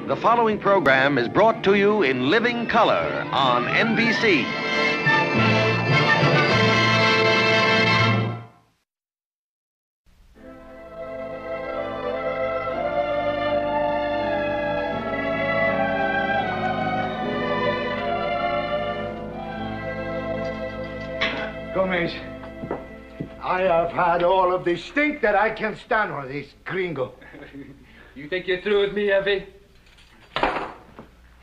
The following program is brought to you in living color on NBC. Gomez, I have had all of the stink that I can stand for this gringo. You think you're through with me, Effie?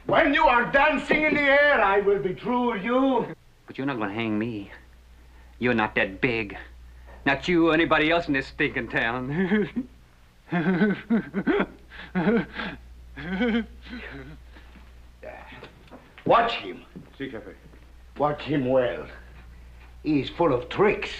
When you are dancing in the air, I will be through with you. But you're not going to hang me. You're not that big. Not you or anybody else in this stinking town. Watch him. Si, Cafe. Watch him well. He's full of tricks.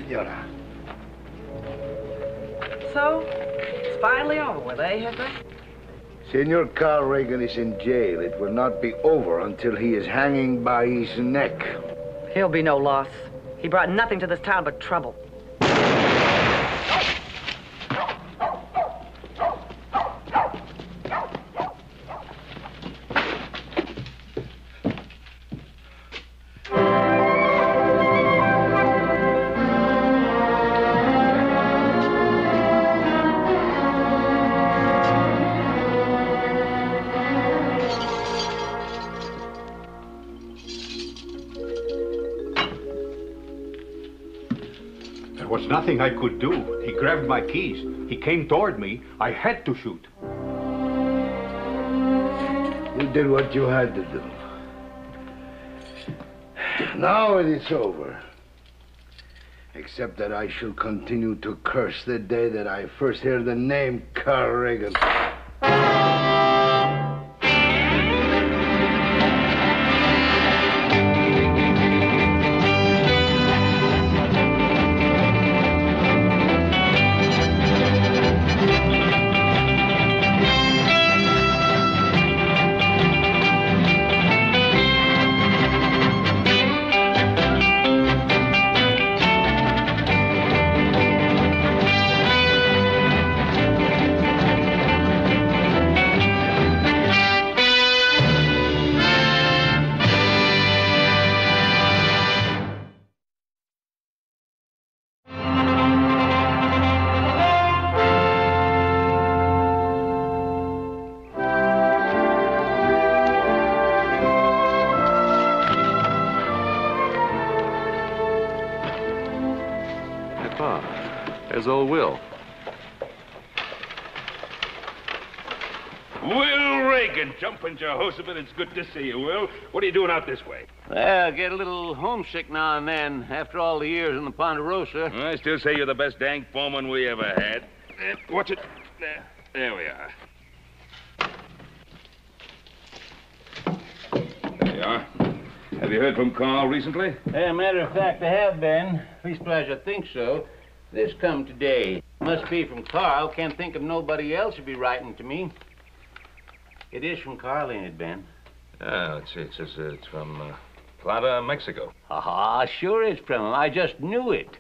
Senora. So, it's finally over with, eh, Hipper? Senor Carl Reagan is in jail. It will not be over until he is hanging by his neck. He'll be no loss. He brought nothing to this town but trouble. There was nothing I could do. He grabbed my keys. He came toward me. I had to shoot. You did what you had to do. Now it is over. Except that I shall continue to curse the day that I first heard the name Carl Reagan. There's old Will. Will Reagan, jumping Jehoshaphat. It's good to see you, Will. What are you doing out this way? Well, get a little homesick now and then after all the years in the Ponderosa. I still say you're the best dang foreman we ever had. Watch it. There we are. There you are. Have you heard from Carl recently? Matter of fact, I have been. Leastwise, I think so. This come today. Must be from Carl. Can't think of nobody else who'd be writing to me. It is from Carl, ain't it, Ben? Let's see. It says it's from Plata, Mexico. Sure it's from him. I just knew it.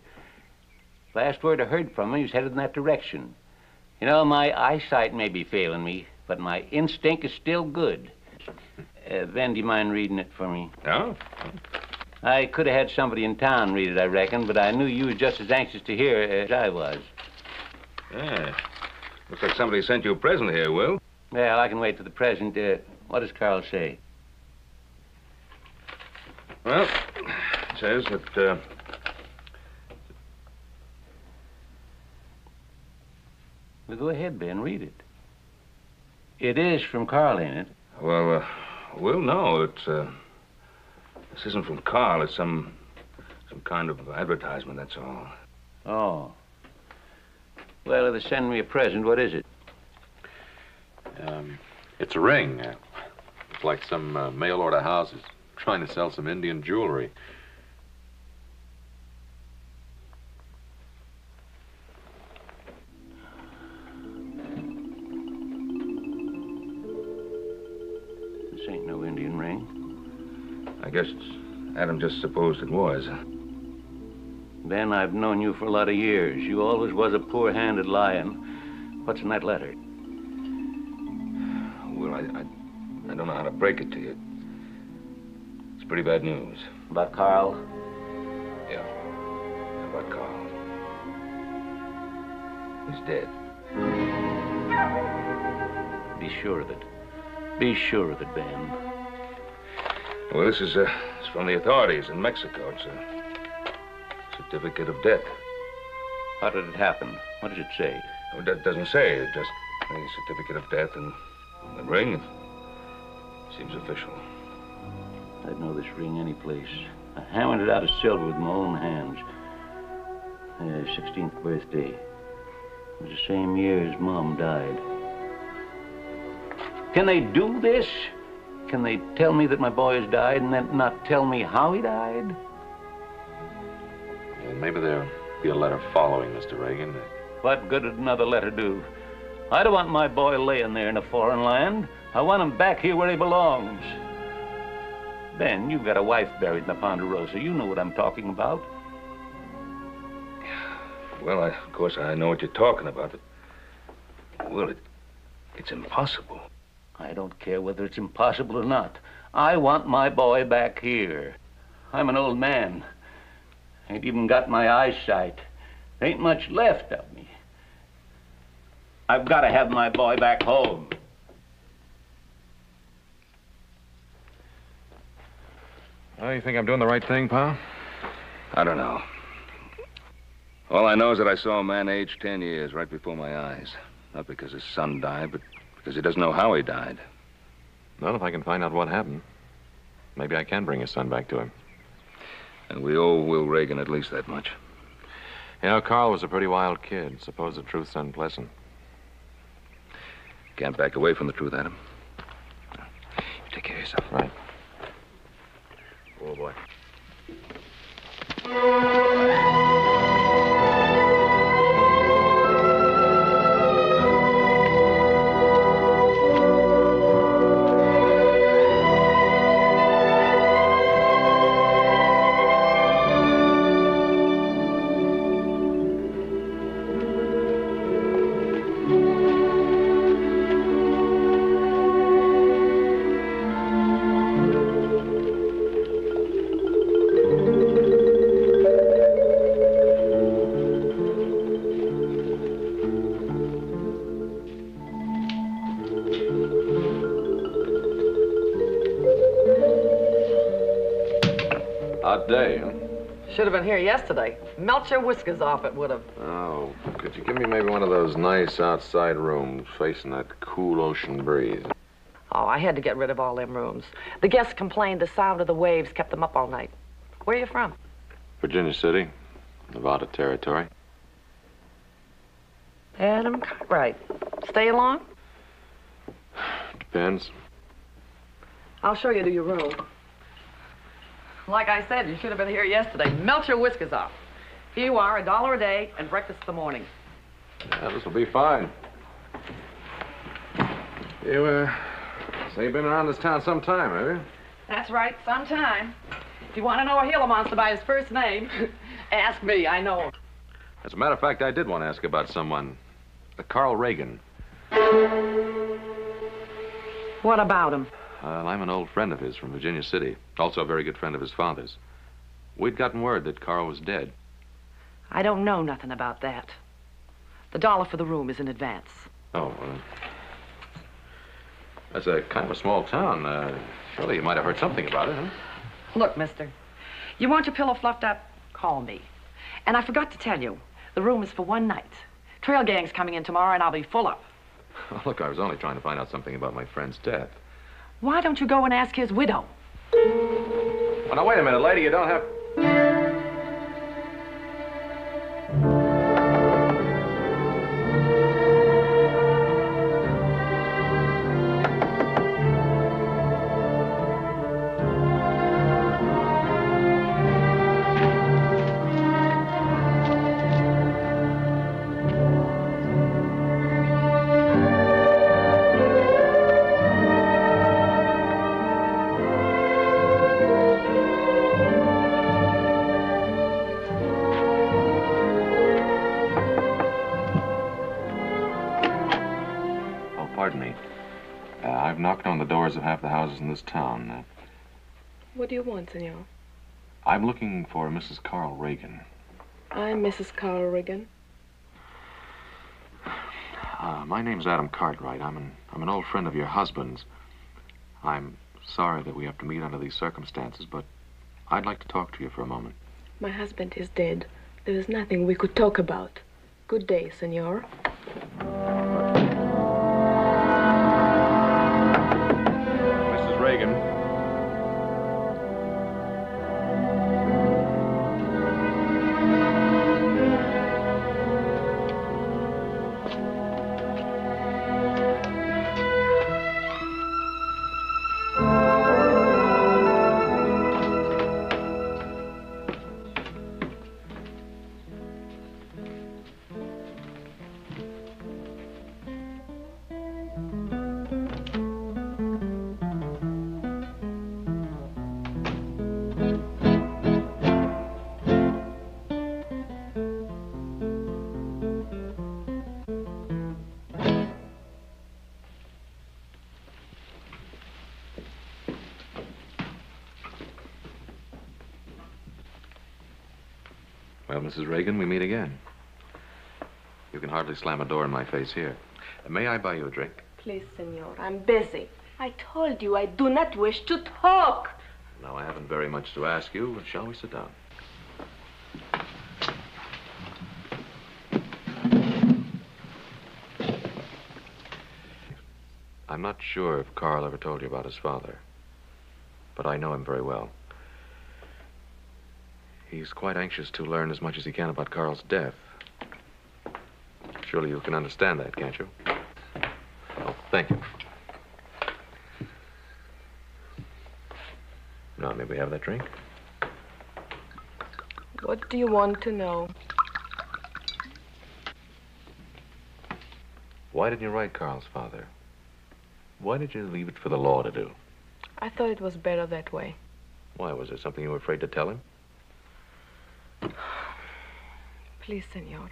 Last word I heard from him, he was headed in that direction. You know, my eyesight may be failing me, but my instinct is still good. Ben, do you mind reading it for me? No? I could have had somebody in town read it, I reckon, but I knew you were just as anxious to hear as I was. Yeah. Looks like somebody sent you a present here, Will. Well, I can wait for the present. What does Carl say? Well, it says that, Well, go ahead, Ben, read it. It is from Carl, ain't it? Well, Will, no, it's, this isn't from Carl. It's some kind of advertisement, that's all. Oh. Well, if they send me a present, what is it? It's a ring. It's like some mail order houses trying to sell some Indian jewelry. This ain't no Indian ring. I guess Adam just supposed it was. Ben, I've known you for a lot of years. You always was a poor-handed lion. What's in that letter? Well, I don't know how to break it to you. It's pretty bad news. About Carl? Yeah. About Carl. He's dead. Be sure of it. Be sure of it, Ben. Well, this is it's from the authorities in Mexico. It's a certificate of death. How did it happen? What does it say? Oh, that doesn't say. It's just a certificate of death and the ring. It seems official. I'd know this ring any place. I hammered it out of silver with my own hands. 16th birthday. It was the same year his mom died. Can they do this? Can they tell me that my boy has died and then not tell me how he died? Yeah, maybe there'll be a letter following, Mr. Reagan. What good would another letter do? I don't want my boy laying there in a foreign land. I want him back here where he belongs. Ben, you've got a wife buried in the Ponderosa. You know what I'm talking about. Well, of course, I know what you're talking about, but... Well, it's impossible. I don't care whether it's impossible or not. I want my boy back here. I'm an old man. Ain't even got my eyesight. Ain't much left of me. I've got to have my boy back home. Oh, you think I'm doing the right thing, pal? I don't know. All I know is that I saw a man aged 10 years right before my eyes. Not because his son died, but because he doesn't know how he died. Well, if I can find out what happened, maybe I can bring his son back to him. And we owe Will Reagan at least that much. You know, Carl was a pretty wild kid. Suppose the truth's unpleasant. Can't back away from the truth, Adam. You take care of yourself. Right. Oh, boy. Hot day, huh? Should have been here yesterday. Melt your whiskers off, it would have. Oh, could you give me maybe one of those nice outside rooms facing that cool ocean breeze? Oh, I had to get rid of all them rooms. The guests complained the sound of the waves kept them up all night. Where are you from? Virginia City, Nevada Territory. Adam Cartwright. Stay long? Depends. I'll show you to your room. Like I said, you should have been here yesterday. Melt your whiskers off. Here you are, $1 a day and breakfast in the morning. Yeah, this will be fine. You, say you've been around this town some time, have you? That's right, sometime. If you want to know a Gila monster by his first name, ask me, I know him. As a matter of fact, I did want to ask about someone. Carl Reagan. What about him? I'm an old friend of his from Virginia City. Also a very good friend of his father's. We'd gotten word that Carl was dead. I don't know nothing about that. The $1 for the room is in advance. Oh, that's a kind of a small town. Surely you might have heard something about it, huh? Look, mister, you want your pillow fluffed up? Call me. And I forgot to tell you, the room is for one night. Trail gang's coming in tomorrow, and I'll be full up. Oh, look, I was only trying to find out something about my friend's death. Why don't you go and ask his widow? Oh, now, wait a minute, lady. You don't have... pardon me. I've knocked on the doors of half the houses in this town. What do you want, senor? I'm looking for Mrs. Carl Reagan. I'm Mrs. Carl Reagan. My name's Adam Cartwright. I'm an old friend of your husband's. I'm sorry that we have to meet under these circumstances, but I'd like to talk to you for a moment. My husband is dead. There is nothing we could talk about. Good day, senor. Mrs. Reagan. Well, Mrs. Reagan, we meet again. You can hardly slam a door in my face here. May I buy you a drink? Please, senor, I'm busy. I told you I do not wish to talk. No, I haven't very much to ask you. Shall we sit down? I'm not sure if Carl ever told you about his father, but I know him very well. He's quite anxious to learn as much as he can about Carl's death. Surely you can understand that, can't you? Oh, thank you. Now, may we have that drink? What do you want to know? Why didn't you write Carl's father? Why did you leave it for the law to do? I thought it was better that way. Why, was there something you were afraid to tell him? Please, senor.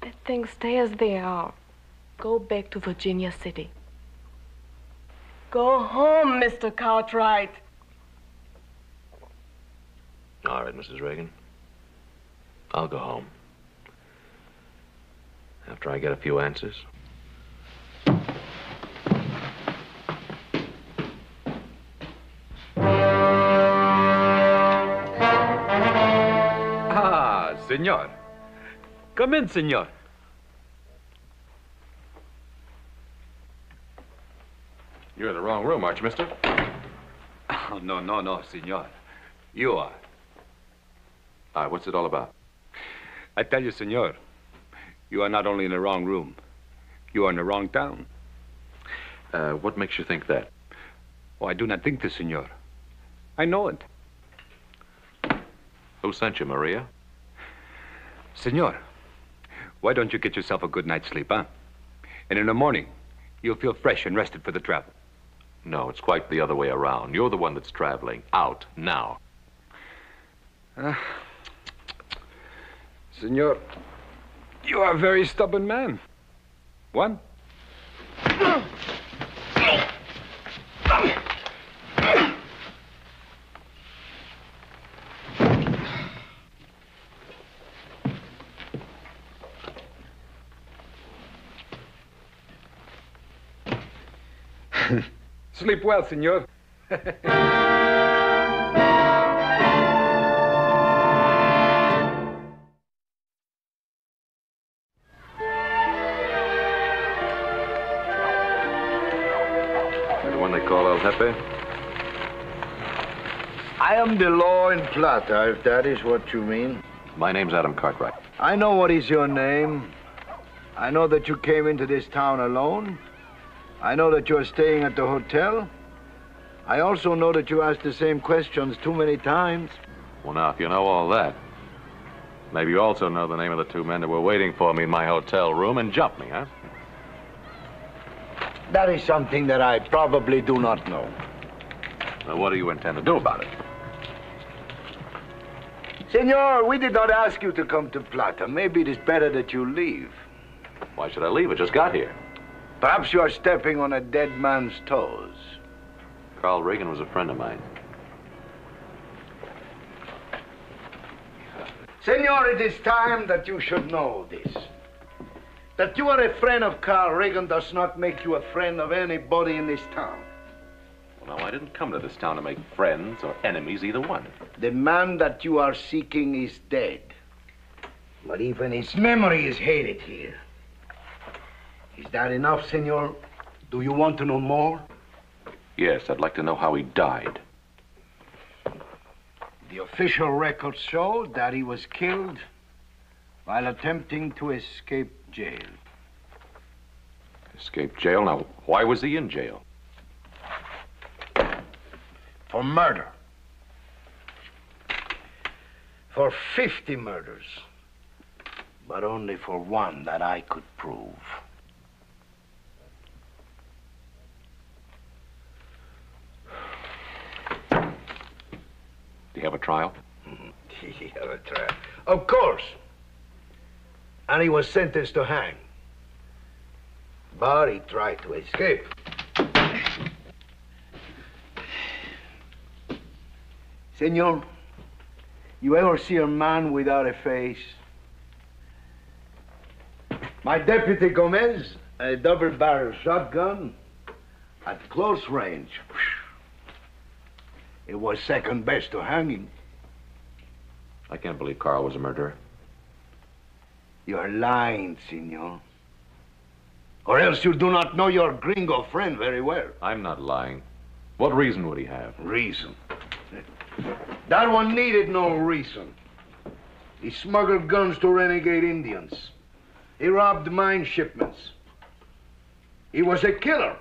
Let things stay as they are. Go back to Virginia City. Go home, Mr. Cartwright. All right, Mrs. Reagan. I'll go home. After I get a few answers. Ah, senor. Come in, senor. You're in the wrong room, aren't you, mister? Oh, no, senor. You are. What's it all about? I tell you, senor, you are not only in the wrong room, you are in the wrong town. What makes you think that? Oh, I do not think this, senor. I know it. Who sent you, Maria? Senor, why don't you get yourself a good night's sleep, huh? And in the morning, you'll feel fresh and rested for the travel. No, it's quite the other way around. You're the one that's traveling. Out, now. Senor, you are a very stubborn man. One. Sleep well, senor. The one they call El Jefe? I am the law in Plata, if that is what you mean. My name's Adam Cartwright. I know what is your name. I know that you came into this town alone. I know that you're staying at the hotel. I also know that you asked the same questions too many times. Well, now, if you know all that, maybe you also know the name of the two men that were waiting for me in my hotel room and jumped me, huh? That is something that I probably do not know. Well, what do you intend to do about it? Senor, we did not ask you to come to Plata. Maybe it is better that you leave. Why should I leave? I just got here. Perhaps you are stepping on a dead man's toes. Carl Regan was a friend of mine. Senor, it is time that you should know this. That you are a friend of Carl Regan does not make you a friend of anybody in this town. Well, no, I didn't come to this town to make friends or enemies, either one. The man that you are seeking is dead. But even his memory is hated here. Is that enough, senor? Do you want to know more? Yes, I'd like to know how he died. The official records show that he was killed while attempting to escape jail. Escaped jail? Now, why was he in jail? For murder. For 50 murders. But only for one that I could prove. Do you have a trial? He have a trial. Of course. And he was sentenced to hang. But he tried to escape. Senor, you ever see a man without a face? My deputy Gomez, a double-barrel shotgun at close range. It was second best to hanging. I can't believe Carl was a murderer. You're lying, senor. Or else you do not know your gringo friend very well. I'm not lying. What reason would he have? Reason? That one needed no reason. He smuggled guns to renegade Indians. He robbed mine shipments. He was a killer.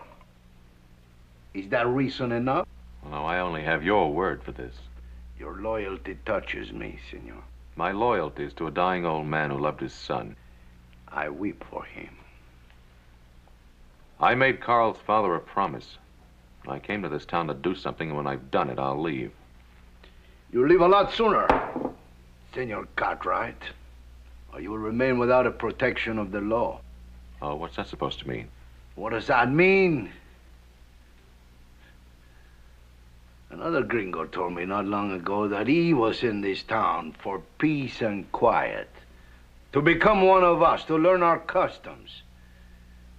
Is that reason enough? Well, no, I only have your word for this. Your loyalty touches me, senor. My loyalty is to a dying old man who loved his son. I weep for him. I made Carl's father a promise. I came to this town to do something, and when I've done it, I'll leave. You'll leave a lot sooner, Senor Cartwright, or you will remain without the protection of the law. Oh, what's that supposed to mean? What does that mean? Another gringo told me not long ago that he was in this town for peace and quiet, to become one of us, to learn our customs.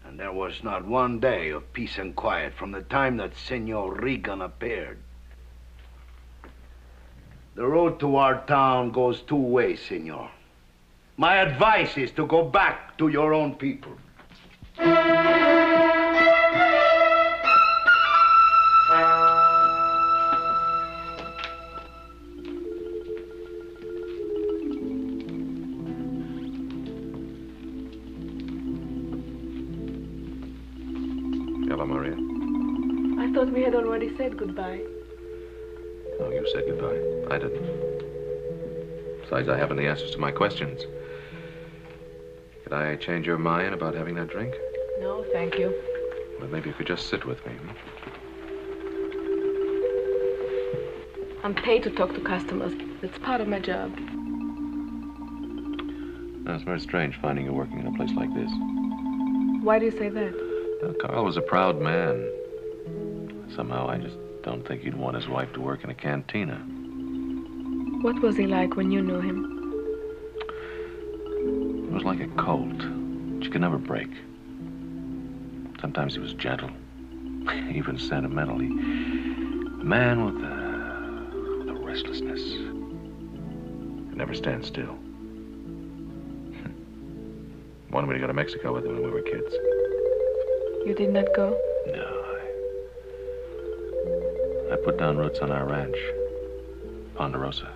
And there was not one day of peace and quiet from the time that Senor Regan appeared. The road to our town goes two ways, senor. My advice is to go back to your own people. Hello, Maria. I thought we had already said goodbye. Oh, you said goodbye. I didn't. Besides, I haven't the answers to my questions. Could I change your mind about having that drink? No, thank you. Well, maybe you could just sit with me. I'm paid to talk to customers. It's part of my job. It's very strange finding you working in a place like this. Why do you say that? Well, Carl was a proud man. Somehow, I just don't think he'd want his wife to work in a cantina. What was he like when you knew him? It was like a colt that you could never break. Sometimes he was gentle, even sentimental. A man with a restlessness. Could never stand still. Wanted me to go to Mexico with him when we were kids. You did not go? No, I put down roots on our ranch, Ponderosa.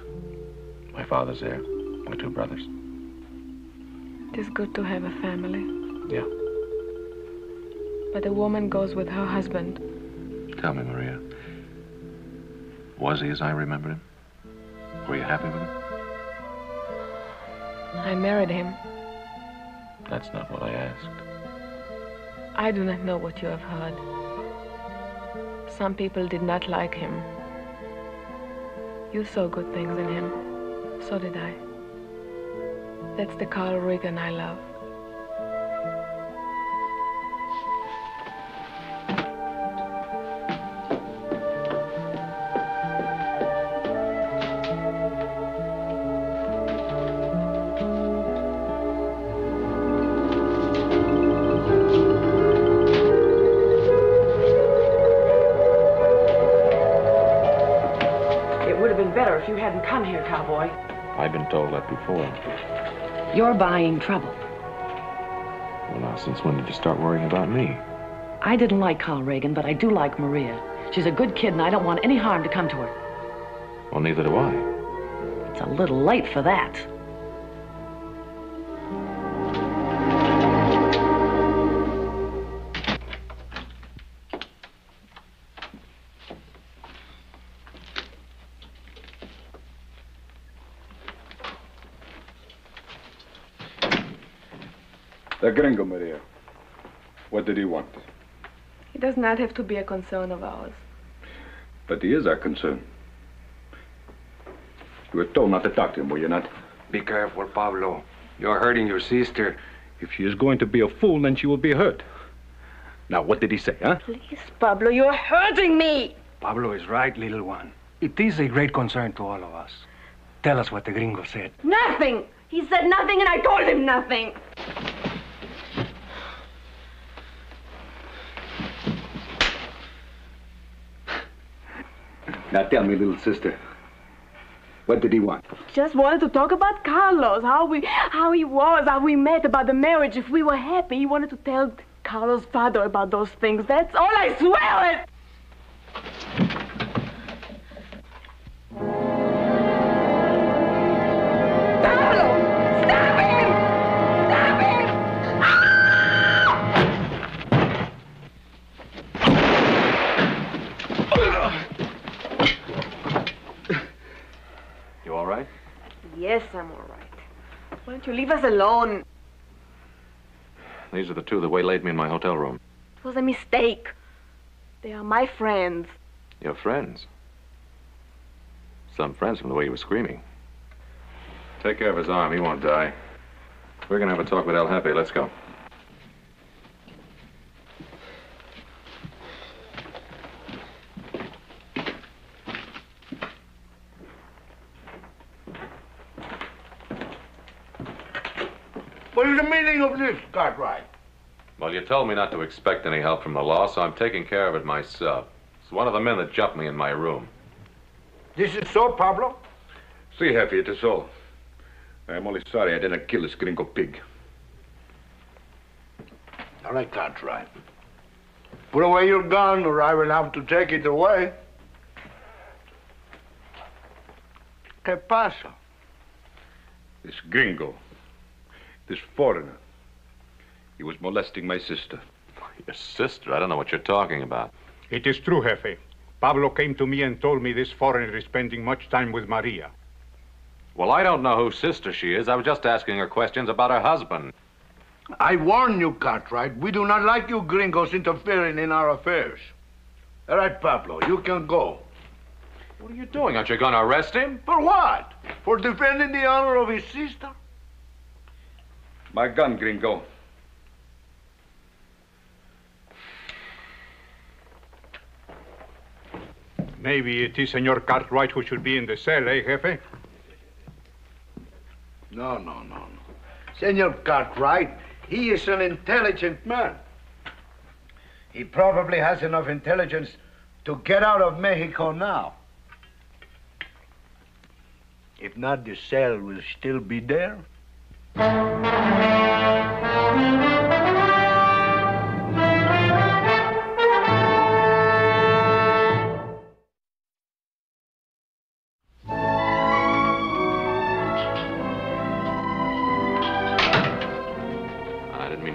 My father's there, my two brothers. It is good to have a family. Yeah. But a woman goes with her husband. Tell me, Maria, was he as I remembered him? Were you happy with him? I married him. That's not what I asked. I do not know what you have heard. Some people did not like him. You saw good things in him. So did I. That's the Carl Regan I love. if you hadn't come here, cowboy. I've been told that before. You're buying trouble. Well, now, since when did you start worrying about me? I didn't like Carl Reagan, but I do like Maria. She's a good kid, and I don't want any harm to come to her. Well, neither do I. It's a little late for that. The gringo, Maria. What did he want? He does not have to be a concern of ours. But he is our concern. You were told not to talk to him, were you not? Be careful, Pablo. You're hurting your sister. If she is going to be a fool, then she will be hurt. Now, what did he say, huh? Please, Pablo, you're hurting me. Pablo is right, little one. It is a great concern to all of us. Tell us what the gringo said. Nothing. He said nothing, and I told him nothing. Now, tell me, little sister. What did he want? Just wanted to talk about Carlos, how he was, how we met, about the marriage, if we were happy. He wanted to tell Carlos' father about those things. That's all, I swear it! Pablo! Stop him! Stop him! You all right? Yes, I'm all right. Why don't you leave us alone? These are the two that waylaid me in my hotel room. It was a mistake. They are my friends. Your friends? Some friends from the way he was screaming. Take care of his arm. He won't die. We're gonna have a talk with El Jefe. Let's go. What is the meaning of this, Cartwright? Well, you told me not to expect any help from the law, so I'm taking care of it myself. It's one of the men that jumped me in my room. This is so, Pablo? See, Jefe, it is so. I'm only sorry I didn't kill this gringo pig. All right, Cartwright. Put away your gun, or I will have to take it away. ¿Qué pasa? This gringo, this foreigner, he was molesting my sister. Your sister? I don't know what you're talking about. It is true, Jefe. Pablo came to me and told me this foreigner is spending much time with Maria. Well, I don't know whose sister she is. I was just asking her questions about her husband. I warn you, Cartwright, we do not like you gringos interfering in our affairs. All right, Pablo, you can go. What are you doing? Aren't you going to arrest him? For what? For defending the honor of his sister? My gun, gringo. Maybe it is Senor Cartwright who should be in the cell, eh, Jefe? No. Senor Cartwright, he is an intelligent man. He probably has enough intelligence to get out of Mexico now. If not, the cell will still be there.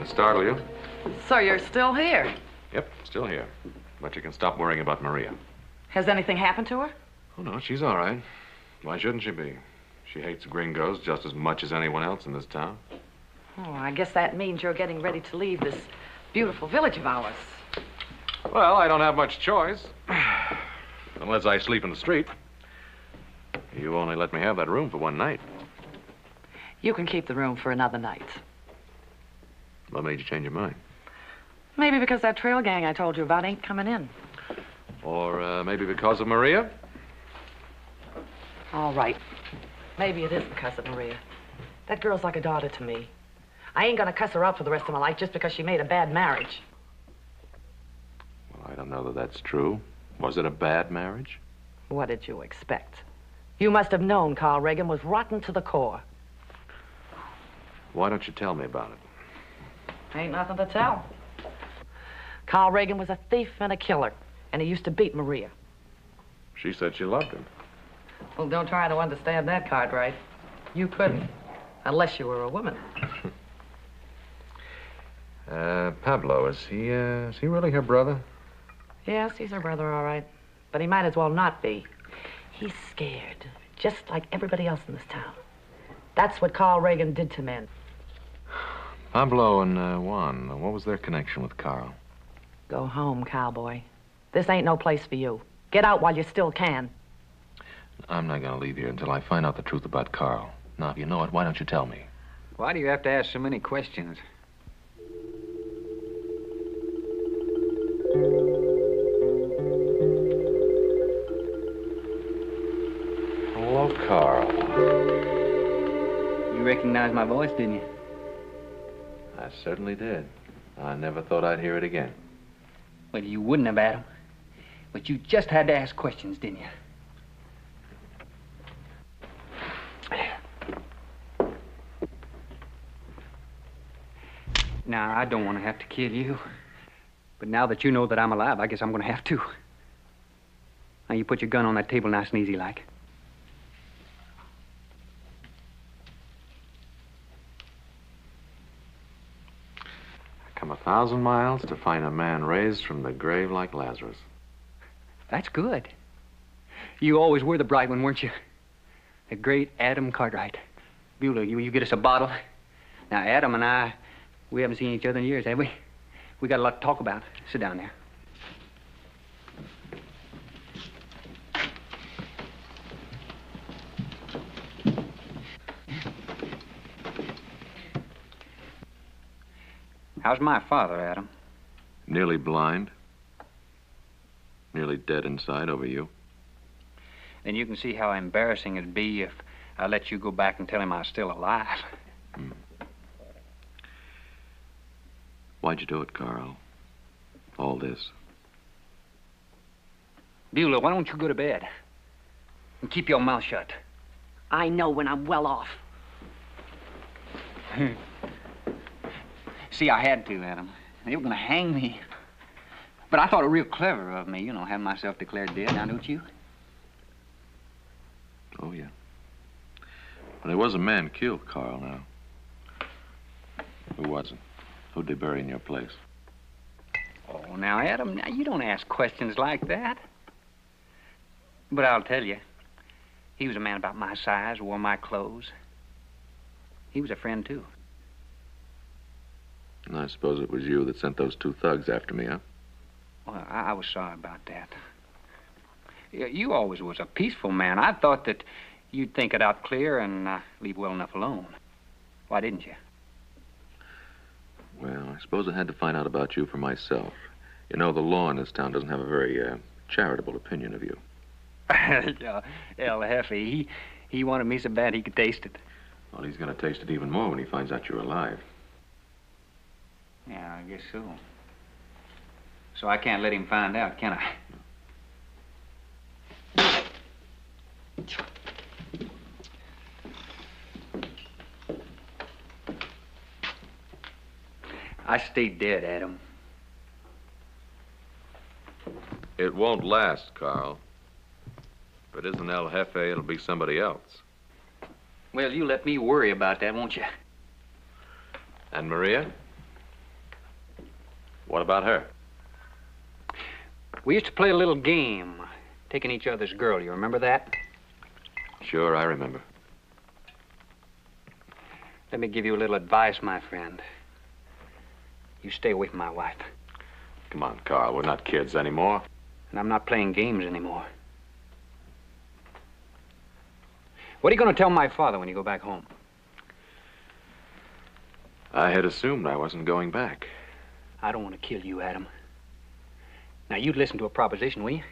Startle you? So you're still here? Yep, still here. But you can stop worrying about Maria. Has anything happened to her? Oh, no, she's all right. Why shouldn't she be? She hates gringos just as much as anyone else in this town. Oh, I guess that means you're getting ready to leave this beautiful village of ours. Well, I don't have much choice. Unless I sleep in the street. You only let me have that room for one night. You can keep the room for another night. What made you change your mind? Maybe because that trail gang I told you about ain't coming in. Or maybe because of Maria? All right. Maybe it is because of Maria. That girl's like a daughter to me. I ain't gonna cuss her out for the rest of my life just because she made a bad marriage. Well, I don't know that that's true. Was it a bad marriage? What did you expect? You must have known Carl Reagan was rotten to the core. Why don't you tell me about it? Ain't nothing to tell. Carl Reagan was a thief and a killer, and he used to beat Maria. She said she loved him. Well, don't try to understand that, Cartwright. You couldn't, unless you were a woman. Pablo, is he really her brother? Yes, he's her brother, all right. But he might as well not be. He's scared, just like everybody else in this town. That's what Carl Reagan did to men. Pablo and Juan, what was their connection with Carl? Go home, cowboy. This ain't no place for you. Get out while you still can. I'm not gonna leave here until I find out the truth about Carl. Now, if you know it, why don't you tell me? Why do you have to ask so many questions? Hello, Carl. You recognized my voice, didn't you? I certainly did. I never thought I'd hear it again. Well, you wouldn't have, Adam. But you just had to ask questions, didn't you? Now, I don't want to have to kill you. But now that you know that I'm alive, I guess I'm going to have to. Now, you put your gun on that table nice and easy like. I come 1,000 miles to find a man raised from the grave like Lazarus. That's good. You always were the bright one, weren't you? The great Adam Cartwright. Beulah, you get us a bottle. Now, Adam and I, we haven't seen each other in years, have we? We got a lot to talk about. Sit down there. How's my father, Adam? Nearly blind. Nearly dead inside over you. Then you can see how embarrassing it'd be if I let you go back and tell him I was still alive. Why'd you do it, Carl? All this. Beulah, why don't you go to bed? And keep your mouth shut. I know when I'm well off. See, I had to, Adam. They were gonna hang me. But I thought it real clever of me, having myself declared dead, now don't you? Oh, yeah. Well, there was a man killed, Carl, now. Who wasn't? Who'd they bury in your place? Oh, now, Adam, now you don't ask questions like that. But I'll tell you, he was a man about my size, wore my clothes. He was a friend, too. And I suppose it was you that sent those 2 thugs after me, huh? Well, I was sorry about that. You always was a peaceful man. I thought that you'd think it out clear and leave well enough alone. Why didn't you? Well, I suppose I had to find out about you for myself. You know, the law in this town doesn't have a very charitable opinion of you. Yeah, El Jefe, he wanted me so bad he could taste it. Well, he's going to taste it even more when he finds out you're alive. Yeah, I guess so. So I can't let him find out, can I? I stayed dead, Adam. It won't last, Carl. If it isn't El Jefe, it'll be somebody else. Well, you let me worry about that, won't you? And Maria? What about her? We used to play a little game, taking each other's girl. You remember that? Sure, I remember. Let me give you a little advice, my friend. You stay away from my wife. Come on, Carl, we're not kids anymore. And I'm not playing games anymore. What are you going to tell my father when you go back home? I had assumed I wasn't going back. I don't want to kill you, Adam. Now, you'd listen to a proposition, will you?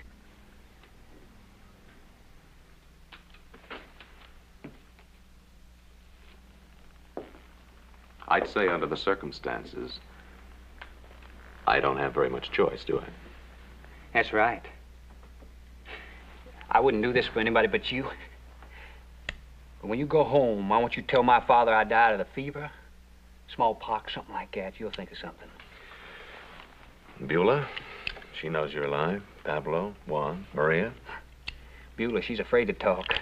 I'd say under the circumstances, I don't have very much choice, do I? That's right. I wouldn't do this for anybody but you. But when you go home, I want you to tell my father I died of the fever, smallpox, something like that. You'll think of something. Beulah, she knows you're alive. Pablo, Juan, Maria. Beulah, she's afraid to talk.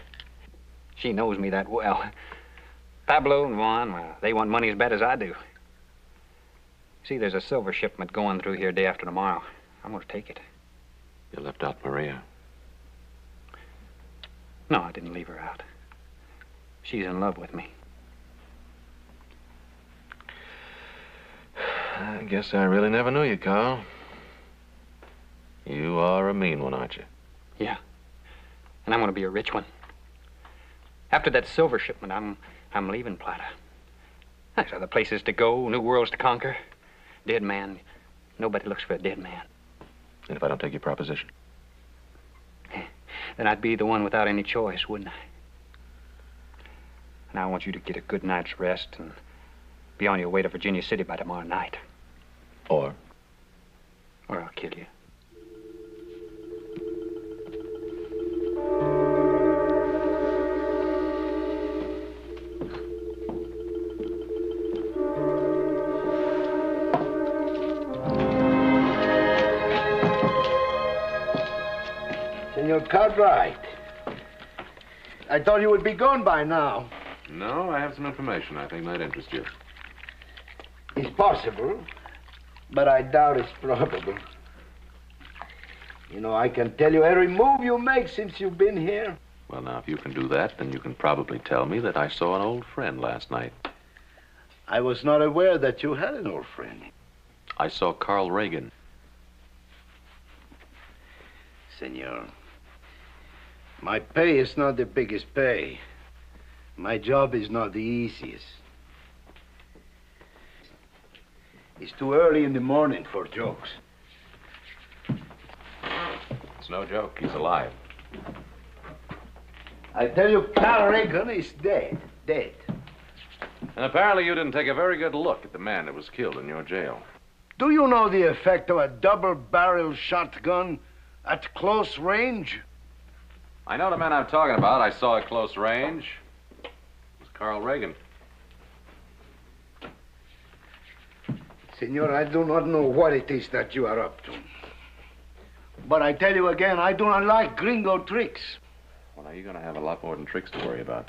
She knows me that well. Pablo and Juan, well, they want money as bad as I do. See, there's a silver shipment going through here day after tomorrow. I'm going to take it. You left out Maria. No, I didn't leave her out. She's in love with me. I guess I really never knew you, Carl. You are a mean one, aren't you? Yeah. And I'm going to be a rich one. After that silver shipment, I'm leaving Plata. There's other places to go, new worlds to conquer. Dead man. Nobody looks for a dead man. And if I don't take your proposition? Then I'd be the one without any choice, wouldn't I? And I want you to get a good night's rest and be on your way to Virginia City by tomorrow night. Or I'll kill you. Senor Cartwright, I thought you would be gone by now. no, I have some information I think might interest you. It's possible, but I doubt it's probable. You know, I can tell you every move you make since you've been here. Well, now, if you can do that, then you can probably tell me that I saw an old friend last night. I was not aware that you had an old friend. I saw Carl Reagan. Senor, my pay is not the biggest pay. My job is not the easiest. It's too early in the morning for jokes. It's no joke. He's alive. I tell you, Carl Reagan is dead. Dead. And apparently you didn't take a very good look at the man that was killed in your jail. Do you know the effect of a double-barrel shotgun at close range? I know the man I'm talking about. I saw at close range. It was Carl Reagan. Senor, I do not know what it is that you are up to. But I tell you again, I do not like gringo tricks. Well, now, you're going to have a lot more than tricks to worry about.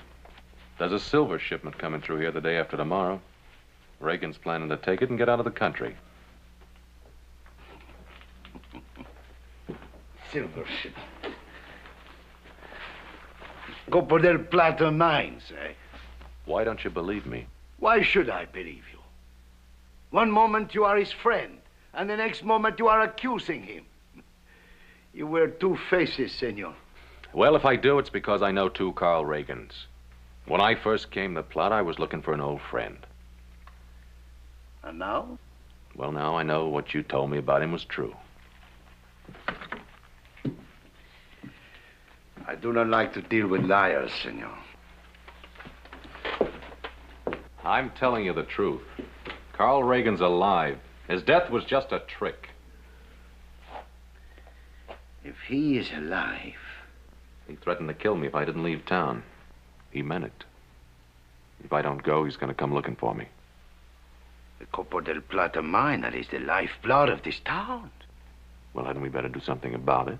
There's a silver shipment coming through here the day after tomorrow. Reagan's planning to take it and get out of the country. Silver shipment. Copo del Plata mines, eh? Why don't you believe me? Why should I believe you? One moment you are his friend, and the next moment you are accusing him. You wear two faces, senor. Well, if I do, it's because I know two Carl Reagans. When I first came to Plata, I was looking for an old friend. And now? Well, now I know what you told me about him was true. I do not like to deal with liars, senor. I'm telling you the truth. Carl Reagan's alive. His death was just a trick. If he is alive... He threatened to kill me if I didn't leave town. He meant it. If I don't go, he's going to come looking for me. The Copo del Plata mine, that is the lifeblood of this town. Well, hadn't we better do something about it?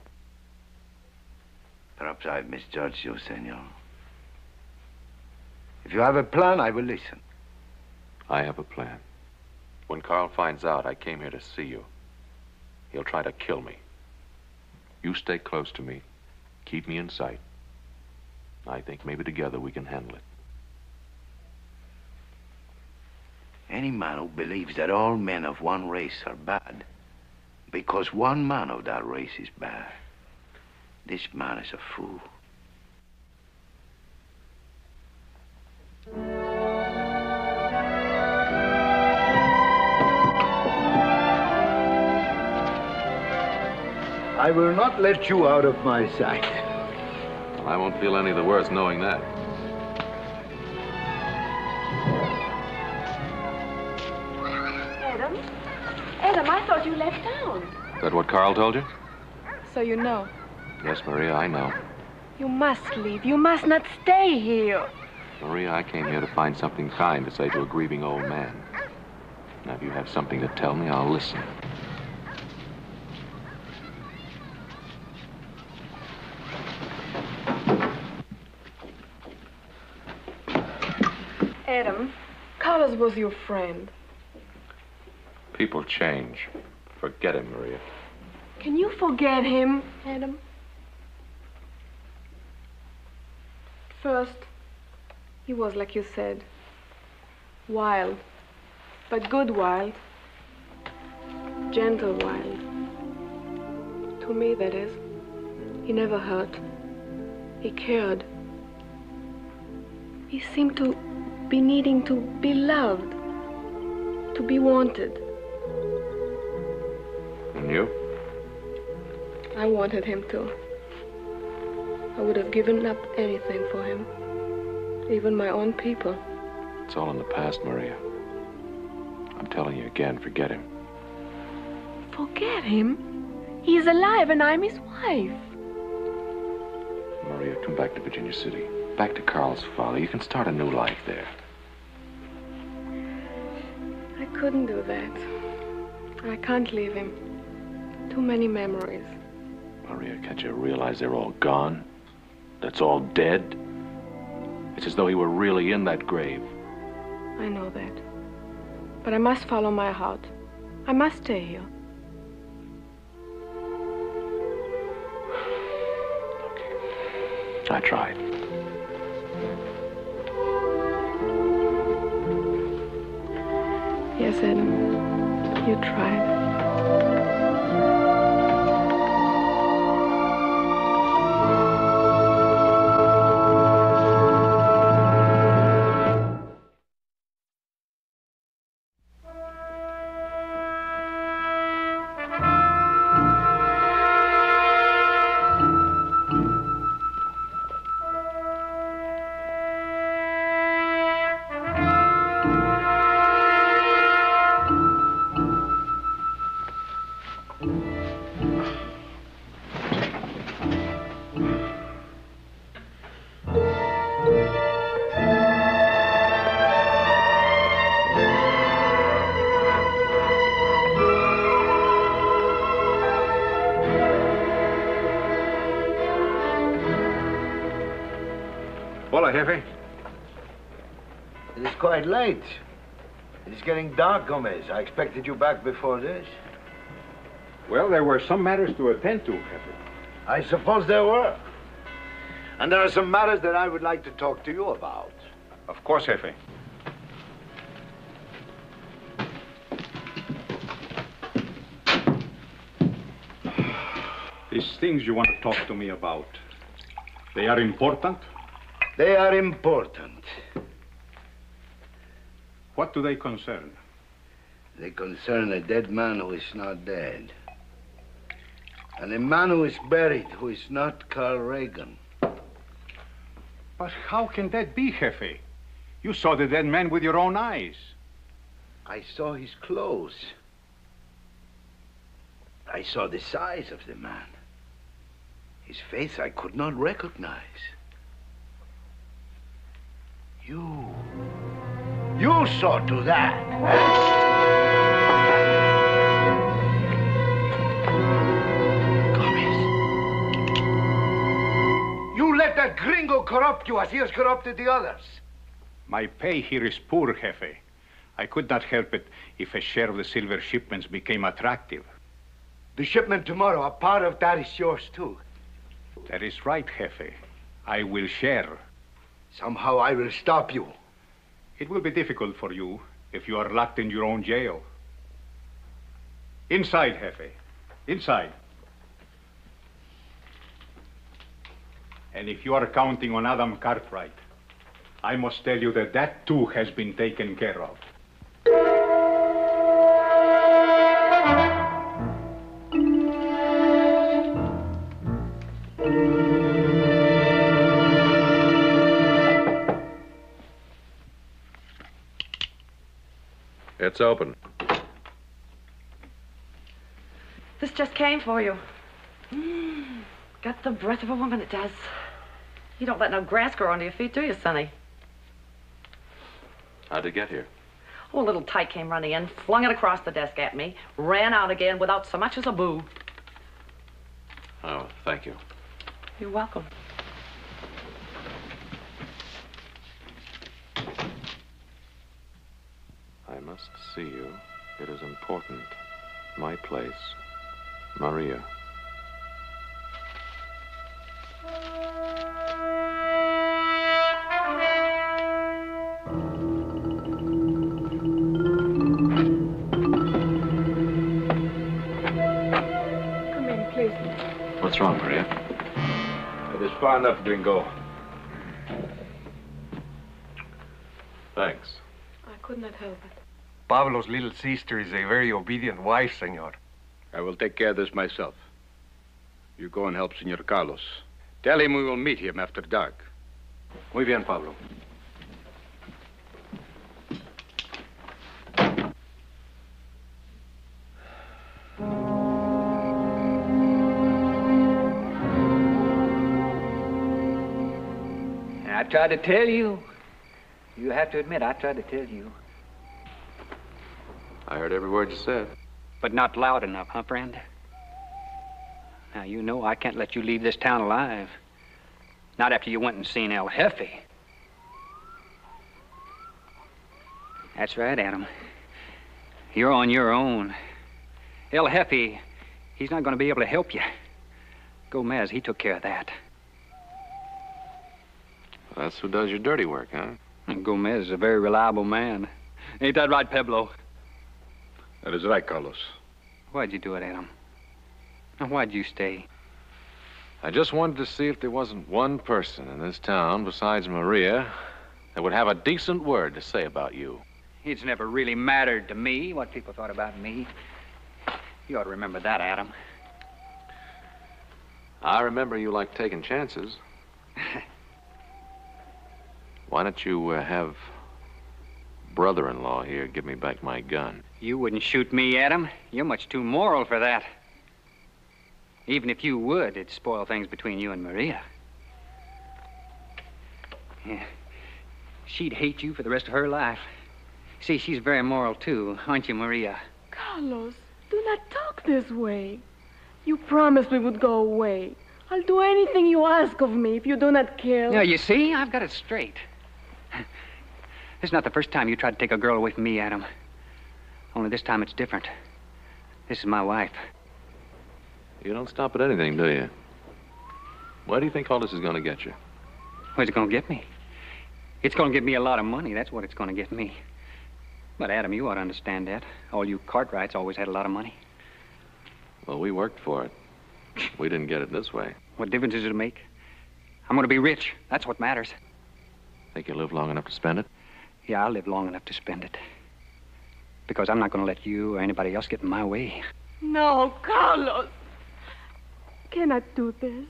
Perhaps I've misjudged you, senor. If you have a plan, I will listen. I have a plan. When Carl finds out I came here to see you, he'll try to kill me. You stay close to me. Keep me in sight. I think maybe together we can handle it. Any man who believes that all men of one race are bad, because one man of that race is bad, this man is a fool. I will not let you out of my sight. Well, I won't feel any the worse knowing that. Adam? Adam, I thought you left town. Is that what Carl told you? So you know. Yes, Maria, I know. You must leave. You must not stay here. Maria, I came here to find something kind to say to a grieving old man. Now, if you have something to tell me, I'll listen. Adam, Carlos was your friend. People change. Forget him, Maria. Can you forget him, Adam? First, he was, like you said, wild, but good wild, gentle wild. To me, that is. He never hurt. He cared. He seemed to be needing to be loved, to be wanted. And you? I wanted him to. I would have given up anything for him, even my own people. It's all in the past, Maria. I'm telling you again, forget him. Forget him? He's alive and I'm his wife. Maria, come back to Virginia City. Back to Carl's father. You can start a new life there. I couldn't do that. I can't leave him. Too many memories. Maria, can't you realize they're all gone? That's all dead? It's as though he were really in that grave. I know that. But I must follow my heart. I must stay here. I tried. Yes, Adam. You tried. Hola, Jefe. It is quite late. It is getting dark, Gomez. I expected you back before this. Well, there were some matters to attend to, Jefe. I suppose there were. And there are some matters that I would like to talk to you about. Of course, Jefe. These things you want to talk to me about, they are important? They are important. What do they concern? They concern a dead man who is not dead. And a man who is buried who is not Carl Reagan. But how can that be, Jefe? You saw the dead man with your own eyes. I saw his clothes. I saw the size of the man. His face I could not recognize. You saw to that. Gomez. You let that gringo corrupt you as he has corrupted the others. My pay here is poor, Jefe. I could not help it if a share of the silver shipments became attractive. The shipment tomorrow, a part of that is yours too. That is right, Jefe. I will share. Somehow I will stop you. It will be difficult for you if you are locked in your own jail. Inside, Jefe. Inside. And if you are counting on Adam Cartwright, I must tell you that that too has been taken care of. It's open. This just came for you. Got the breath of a woman, it does. You don't let no grass grow under your feet, do you, Sonny? How'd it get here? Oh, a little tyke came running in, flung it across the desk at me, ran out again without so much as a boo. Oh, thank you. You're welcome. I must see you. It is important. My place. Maria. Come in, please. What's wrong, Maria? It is far enough, Gringo. Thanks. I could not help it. Pablo's little sister is a very obedient wife, senor. I will take care of this myself. You go and help Senor Carlos. Tell him we will meet him after dark. Muy bien, Pablo. I tried to tell you. You have to admit, I tried to tell you. I heard every word you said. But not loud enough, huh, friend? Now, you know I can't let you leave this town alive. Not after you went and seen El Jefe. That's right, Adam. You're on your own. El Jefe, he's not going to be able to help you. Gomez, he took care of that. That's who does your dirty work, huh? And Gomez is a very reliable man. Ain't that right, Pablo? That is right, Carlos. Why'd you do it, Adam? And why'd you stay? I just wanted to see if there wasn't one person in this town besides Maria that would have a decent word to say about you. It's never really mattered to me what people thought about me. You ought to remember that, Adam. I remember you like taking chances. Why don't you have brother-in-law here give me back my gun? You wouldn't shoot me, Adam. You're much too moral for that. Even if you would, it'd spoil things between you and Maria. Yeah. She'd hate you for the rest of her life. See, she's very moral, too, aren't you, Maria? Carlos, do not talk this way. You promised we would go away. I'll do anything you ask of me if you do not kill. Now, you see, I've got it straight. This is not the first time you tried to take a girl away from me, Adam. Only this time it's different. This is my wife. You don't stop at anything, do you? Where do you think all this is going to get you? Where's it going to get me? It's going to get me a lot of money. That's what it's going to get me. But, Adam, you ought to understand that. All you Cartwrights always had a lot of money. Well, we worked for it. We didn't get it this way. What difference does it make? I'm going to be rich. That's what matters. Think you'll live long enough to spend it? Yeah, I'll live long enough to spend it. Because I'm not going to let you or anybody else get in my way. No, Carlos. Cannot do this.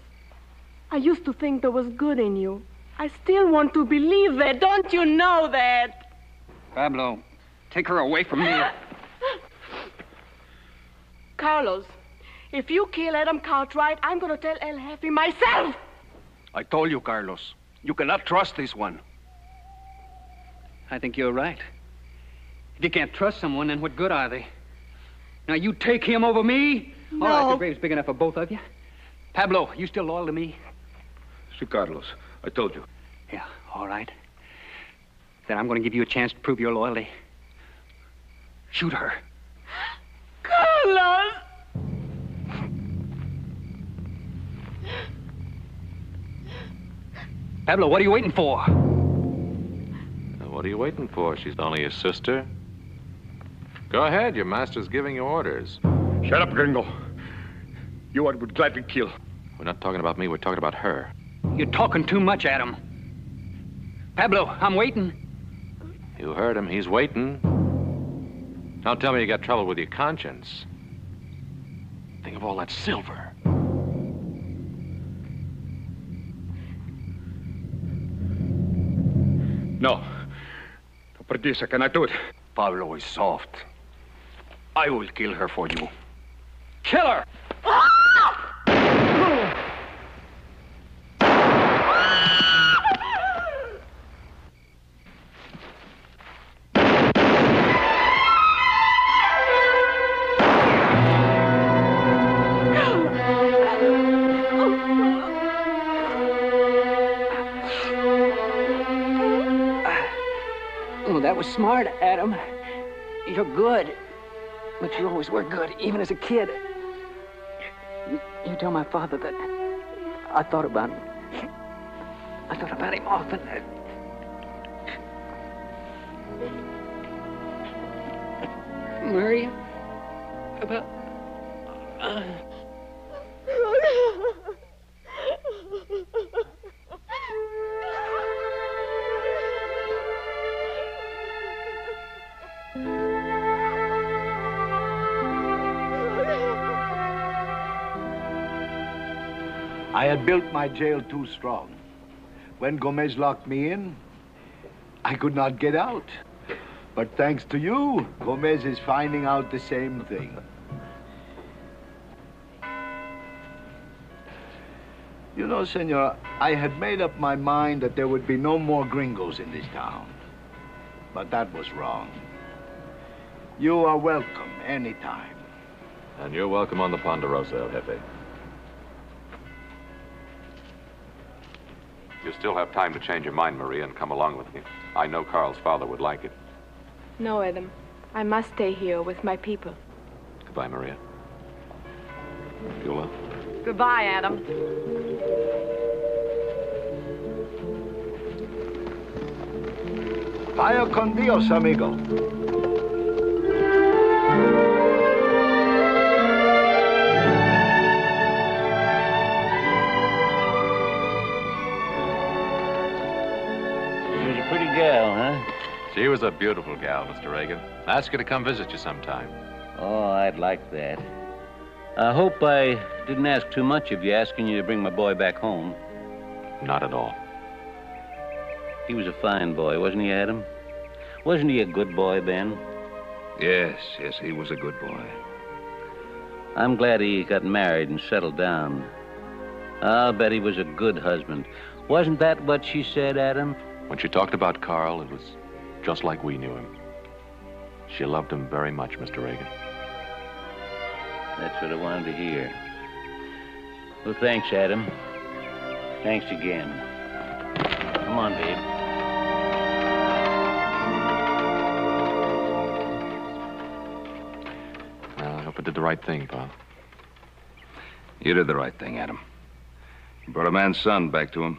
I used to think there was good in you. I still want to believe that. Don't you know that? Pablo, take her away from me. Carlos, if you kill Adam Cartwright, I'm going to tell El Jefe myself. I told you, Carlos. You cannot trust this one. I think you're right. If you can't trust someone, then what good are they? Now, you take him over me? No. All right, the grave's big enough for both of you. Pablo, you still loyal to me? See, Carlos, I told you. Yeah, all right. Then I'm going to give you a chance to prove your loyalty. Shoot her. Carlos! Pablo, what are you waiting for? What are you waiting for? She's only your sister. Go ahead, your master's giving you orders. Shut up, Gringo. You would gladly kill. We're not talking about me, we're talking about her. You're talking too much, Adam. Pablo, I'm waiting. You heard him, he's waiting. Don't tell me you got trouble with your conscience. Think of all that silver. No. Perdisa, can I do it? Pablo is soft. I will kill her for you. Kill her! was smart, Adam. You're good. But you always were good, even as a kid. You tell my father that I thought about him. I thought about him often. Murray, about... I had built my jail too strong. When Gomez locked me in, I could not get out. But thanks to you, Gomez is finding out the same thing. You know, senor, I had made up my mind that there would be no more gringos in this town. But that was wrong. You are welcome anytime. And you're welcome on the Ponderosa, El Jefe. You still have time to change your mind, Maria, and come along with me. I know Carl's father would like it. No, Adam. I must stay here with my people. Goodbye, Maria. Beulah. Goodbye, Adam. Vaya con Dios, amigo. Gal, huh? She was a beautiful gal, Mr. Reagan. Ask her to come visit you sometime. Oh, I'd like that. I hope I didn't ask too much of you, asking you to bring my boy back home. Not at all. He was a fine boy, wasn't he, Adam? Wasn't he a good boy, Ben? Yes, he was a good boy. I'm glad he got married and settled down. I'll bet he was a good husband. Wasn't that what she said, Adam? When she talked about Carl, it was just like we knew him. She loved him very much, Mr. Reagan. That's what I wanted to hear. Well, thanks, Adam. Thanks again. Come on, babe. Well, I hope I did the right thing, Pa. You did the right thing, Adam. You brought a man's son back to him.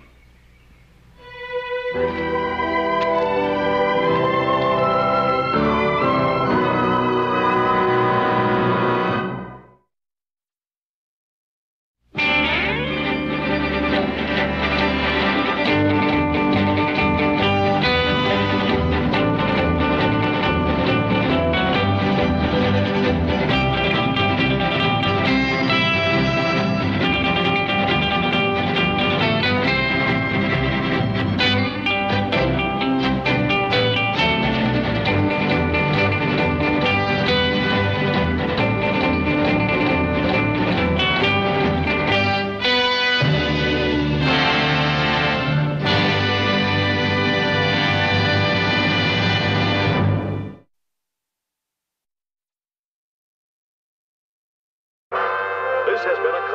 This has been a